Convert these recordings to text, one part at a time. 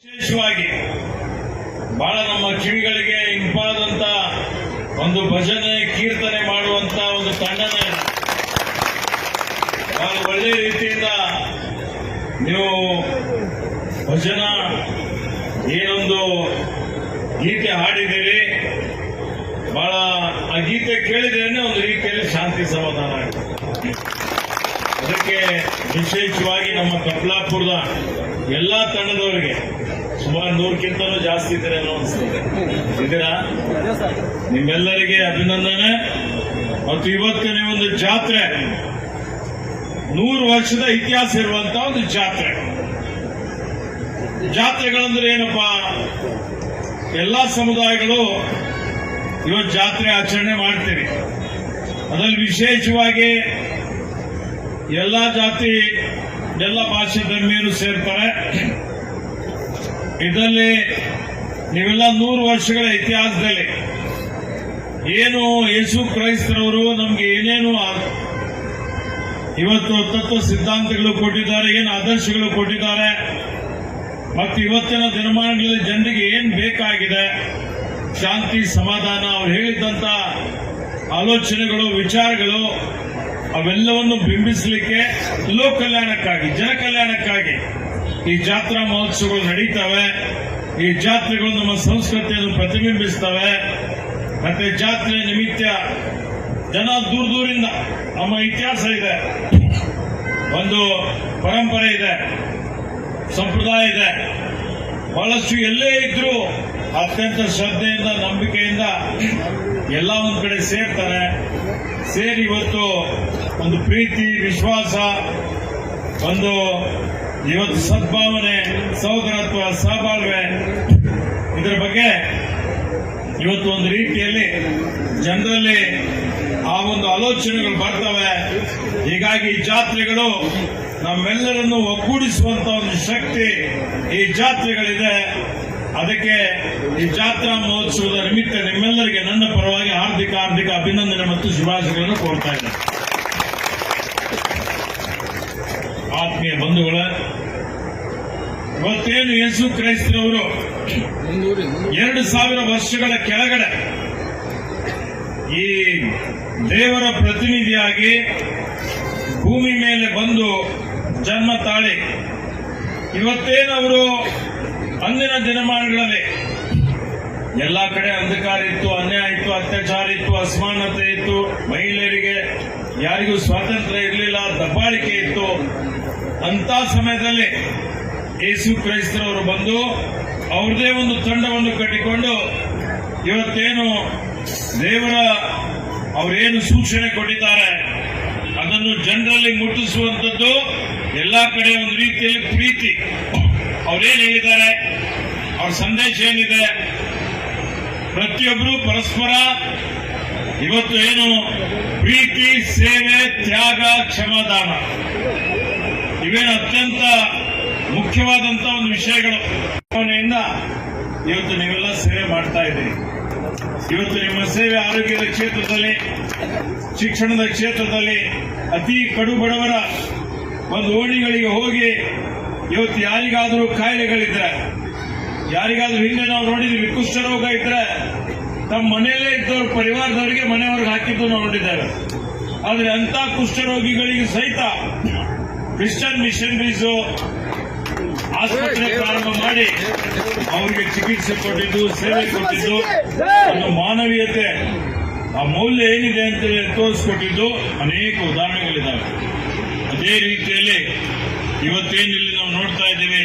ವಿಶೇಷವಾಗಿ ಬಹಳ ನಮ್ಮ ಕಿವಿಗಳಿಗೆ ಇಂಪಾದಂತ ಒಂದು ಭಜನೆ ಕೀರ್ತನೆ ಮಾಡುವಂತ ಒಂದು ತಂಡನೇ ಬಹಳ ಒಳ್ಳೆಯ ರೀತಿಯಿಂದ ನೀವು ಭಜನ ಏನೊಂದು ಗೀತೆ ಹಾಡಿದ್ದೀರಿ. ಬಹಳ ಆ ಗೀತೆ ಕೇಳಿದ್ರೇನೆ ಒಂದು ರೀತಿಯಲ್ಲಿ ಶಾಂತಿ ಸಮಾಧಾನ ಆಗುತ್ತೆ. ಅದಕ್ಕೆ ವಿಶೇಷವಾಗಿ ನಮ್ಮ ಕಪ್ಲಾಪುರದ ಎಲ್ಲಾ ತಂಡದವರಿಗೆ ಸುಮಾರು 100ಕ್ಕಿಂತಲೂ ಜಾಸ್ತಿ ಇದ್ದಾರೆ ಅನ್ನೋ ಅನಿಸ್ತದೆ. ಇದೀರಾ? ನಿಮ್ಮೆಲ್ಲರಿಗೆ ಅಭಿನಂದನೆ. ಮತ್ತು ಇವತ್ತಿನ ಒಂದು ಜಾತ್ರೆ 100 ವರ್ಷದ ಇತಿಹಾಸ ಇರುವಂತಹ ಒಂದು ಜಾತ್ರೆ. ಜಾತ್ರೆಗಳಂದ್ರೆ ಏನಪ್ಪಾ, ಎಲ್ಲಾ ಸಮುದಾಯಗಳು ಇವತ್ತು ಜಾತ್ರೆ ಆಚರಣೆ ಮಾಡ್ತೀವಿ. ಅದರಲ್ಲಿ ವಿಶೇಷವಾಗಿ ಎಲ್ಲಾ ಜಾತಿ ಎಲ್ಲ ಭಾಷೆ ಧರ್ಮೀಯರು ಸೇರ್ತಾರೆ. ಇದರಲ್ಲಿ ನೀವೆಲ್ಲ 100 ವರ್ಷಗಳ ಇತಿಹಾಸದಲ್ಲಿ ಏನು ಯೇಸು ಕ್ರೈಸ್ತರವರು ನಮ್ಗೆ ಏನೇನು ಇವತ್ತು ತತ್ವ ಸಿದ್ಧಾಂತಗಳು ಕೊಟ್ಟಿದ್ದಾರೆ, ಏನು ಆದರ್ಶಗಳು ಕೊಟ್ಟಿದ್ದಾರೆ, ಮತ್ತು ಇವತ್ತಿನ ದಿನಮಾನಗಳಲ್ಲಿ ಜನರಿಗೆ ಏನ್ ಬೇಕಾಗಿದೆ, ಶಾಂತಿ ಸಮಾಧಾನ, ಅವ್ರು ಹೇಳಿದಂತ ಆಲೋಚನೆಗಳು ವಿಚಾರಗಳು ಅವೆಲ್ಲವನ್ನು ಬಿಂಬಿಸಲಿಕ್ಕೆ ಲೋಕ ಕಲ್ಯಾಣಕ್ಕಾಗಿ ಜನ ಕಲ್ಯಾಣಕ್ಕಾಗಿ ಈ ಜಾತ್ರಾ ಮಹೋತ್ಸವಗಳು ನಡೀತವೆ. ಈ ಜಾತ್ರೆಗಳು ನಮ್ಮ ಸಂಸ್ಕೃತಿಯನ್ನು ಪ್ರತಿಬಿಂಬಿಸ್ತವೆ. ಮತ್ತೆ ಜಾತ್ರೆ ನಿಮಿತ್ತ ಜನ ದೂರದಿಂದ ನಮ್ಮ ಇತಿಹಾಸ ಇದೆ, ಒಂದು ಪರಂಪರೆ ಇದೆ, ಸಂಪ್ರದಾಯ ಇದೆ. ಬಹಳಷ್ಟು ಎಲ್ಲೇ ಇದ್ರೂ ಅತ್ಯಂತ ಶ್ರದ್ಧೆಯಿಂದ ನಂಬಿಕೆಯಿಂದ ಎಲ್ಲ ಒಂದ್ ಕಡೆ ಸೇರ್ತಾರೆ. ಸೇರಿ ಇವತ್ತು ಒಂದು ಪ್ರೀತಿ ವಿಶ್ವಾಸ, ಒಂದು ಇವತ್ತು ಸದ್ಭಾವನೆ, ಸಹೋದರತ್ವ, ಸಹಬಾಳ್ವೆ, ಇದರ ಬಗ್ಗೆ ಇವತ್ತು ಒಂದು ರೀತಿಯಲ್ಲಿ ಜನರಲ್ಲಿ ಆ ಒಂದು ಆಲೋಚನೆಗಳು ಬರ್ತವೆ. ಹೀಗಾಗಿ ಈ ಜಾತ್ರೆಗಳು ನಮ್ಮೆಲ್ಲರನ್ನು ಒಗ್ಗೂಡಿಸುವಂತ ಒಂದು ಶಕ್ತಿ ಈ ಜಾತ್ರೆಗಳಿದೆ. ಅದಕ್ಕೆ ಈ ಜಾತ್ರಾ ಮಹೋತ್ಸವದ ನಿಮಿತ್ತ ನಿಮ್ಮೆಲ್ಲರಿಗೆ ನನ್ನ ಪರವಾಗಿ ಹಾರ್ದಿಕ ಅಭಿನಂದನೆ ಮತ್ತು ಶುಭಾಶಯಗಳನ್ನು ಕೋರ್ತಾ ಇದ್ದೇನೆ. ಆತ್ಮೀಯ ಬಂಧುಗಳ, ಇವತ್ತೇನು ಯೇಸು ಕ್ರೈಸ್ತರವರು 2000 ವರ್ಷಗಳ ಕೆಳಗಡೆ ಈ ದೇವರ ಪ್ರತಿನಿಧಿಯಾಗಿ ಭೂಮಿ ಮೇಲೆ ಬಂದು ಜನ್ಮ ತಾಳಿ, ಇವತ್ತೇನವರು ಅಂದಿನ ದಿನಮಾನಗಳಲ್ಲಿ ಎಲ್ಲಾ ಕಡೆ ಅಂಧಕಾರ ಇತ್ತು, ಅನ್ಯಾಯ ಇತ್ತು, ಅತ್ಯಾಚಾರ ಇತ್ತು, ಅಸಮಾನತೆ ಇತ್ತು, ಮಹಿಳೆಯರಿಗೆ ಯಾರಿಗೂ ಸ್ವಾತಂತ್ರ್ಯ ಇರಲಿಲ್ಲ, ದಬ್ಬಾಳಿಕೆ ಇತ್ತು. ಅಂತ ಸಮಯದಲ್ಲಿ ಯೇಸು ಕ್ರೈಸ್ತರವರು ಬಂದು ಅವ್ರದೇ ಒಂದು ತಂಡವನ್ನು ಕಟ್ಟಿಕೊಂಡು ಇವತ್ತೇನು ದೇವರ ಅವರೇನು ಸೂಚನೆ ಕೊಟ್ಟಿದ್ದಾರೆ ಅದನ್ನು ಜನರಲ್ಲಿ ಮುಟ್ಟಿಸುವಂಥದ್ದು, ಎಲ್ಲಾ ಕಡೆ ಒಂದು ರೀತಿಯಲ್ಲಿ ಪ್ರೀತಿ, ಅವರೇನು ಹೇಳಿದ್ದಾರೆ, ಅವ್ರ ಸಂದೇಶ ಏನಿದೆ, ಪ್ರತಿಯೊಬ್ಬರು ಪರಸ್ಪರ ಇವತ್ತು ಏನು ಪ್ರೀತಿ, ಸೇವೆ, ತ್ಯಾಗ, ಕ್ಷಮಾದಾನ ಇವೇನು ಅತ್ಯಂತ ಮುಖ್ಯವಾದಂತ ಒಂದು ವಿಷಯಗಳು. ಭಾವನೆಯಿಂದ ಇವತ್ತು ನೀವೆಲ್ಲ ಸೇವೆ ಮಾಡ್ತಾ ಇದ್ದೀರಿ. ಇವತ್ತು ನಿಮ್ಮ ಸೇವೆ ಆರೋಗ್ಯದ ಕ್ಷೇತ್ರದಲ್ಲಿ, ಶಿಕ್ಷಣದ ಕ್ಷೇತ್ರದಲ್ಲಿ, ಅತಿ ಕಡು ಬಡವರ ಒಂದು ಓಣಿಗಳಿಗೆ ಹೋಗಿ ಇವತ್ತು ಯಾರಿಗಾದರೂ ಕಾಯಿಲೆಗಳಿದ್ರೆ, ಯಾರಿಗಾದ್ರೂ ಹಿಂದೆ ನಾವು ನೋಡಿದ್ವಿ ಕುಷ್ಠರೋಗ ಇದ್ರೆ ತಮ್ಮ ಮನೆಯಲ್ಲೇ ಇದ್ದವ್ರ ಪರಿವಾರದವರಿಗೆ ಮನೆಯವ್ರಿಗೆ ಹಾಕಿದ್ದು ನಾವು ನೋಡಿದ್ದೇವೆ. ಆದ್ರೆ ಅಂತ ಕುಷ್ಠರೋಗಿಗಳಿಗೆ ಸಹಿತ ಕ್ರಿಶ್ಚಿಯನ್ ಮಿಷನರೀಸ್ ಆಸ್ಪತ್ರೆ ಪ್ರಾರಂಭ ಮಾಡಿ ಅವರಿಗೆ ಚಿಕಿತ್ಸೆ ಕೊಟ್ಟಿದ್ದು, ಸೇವೆ ಕೊಟ್ಟಿದ್ದು, ಒಂದು ಮಾನವೀಯತೆ ಆ ಮೌಲ್ಯ ಏನಿದೆ ಅಂತ ತೋರಿಸ್ಕೊಟ್ಟಿದ್ದು ಅನೇಕ ಉದಾಹರಣೆಗಳಿದ್ದಾವೆ. ಅದೇ ರೀತಿಯಲ್ಲಿ ಇವತ್ತೇನಿಲ್ಲಿ ನಾವು ನೋಡ್ತಾ ಇದ್ದೀವಿ,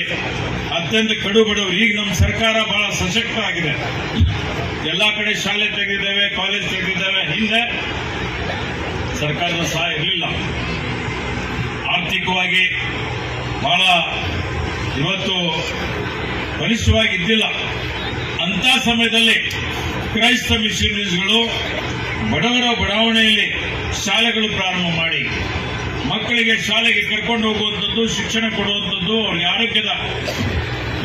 ಅತ್ಯಂತ ಕಡು ಬಡವರು. ಈಗ ನಮ್ಮ ಸರ್ಕಾರ ಬಹಳ ಸಶಕ್ತ ಆಗಿದೆ. ಎಲ್ಲಾ ಕಡೆ ಶಾಲೆ ತೆಗೆದಿದ್ದೇವೆ, ಕಾಲೇಜ್ ತೆಗೆದಿದ್ದೇವೆ. ಹಿಂದೆ ಸರ್ಕಾರದ ಸಹಾಯ ಇರಲಿಲ್ಲ, ಆರ್ಥಿಕವಾಗಿ ಬಹಳ ಇವತ್ತು ಬಲಿಷ್ಠವಾಗಿದ್ದಿಲ್ಲ. ಅಂತ ಸಮಯದಲ್ಲಿ ಕ್ರೈಸ್ತ ಮಿಷನರೀಸ್ಗಳು ಬಡವರ ಬಡಾವಣೆಯಲ್ಲಿ ಶಾಲೆಗಳು ಪ್ರಾರಂಭ ಮಾಡಿ ಮಕ್ಕಳಿಗೆ ಶಾಲೆಗೆ ಕರ್ಕೊಂಡು ಹೋಗುವಂಥದ್ದು, ಶಿಕ್ಷಣ ಕೊಡುವಂಥದ್ದು, ಅವ್ರಿಗೆ ಆರೋಗ್ಯದ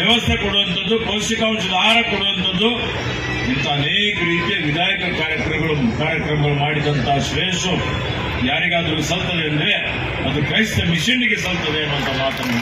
ವ್ಯವಸ್ಥೆ ಕೊಡುವಂಥದ್ದು, ಪೌಷ್ಟಿಕಾಂಶದ ಆಹಾರ ಕೊಡುವಂಥದ್ದು, ಇಂಥ ಅನೇಕ ರೀತಿಯ ವಿಧಾಯಕ ಕಾರ್ಯಕ್ರಮಗಳು ಮಾಡಿದಂತಹ ಶ್ರೇಯಸ್ಸು ಯಾರಿಗಾದರೂ ಸಲ್ತದೆ ಅಂದ್ರೆ ಅದು ಕ್ರೈಸ್ತ ಮಿಷನ್ಗೆ ಸಲ್ತದೆ ಅನ್ನುವಂಥ ಮಾತನ್ನು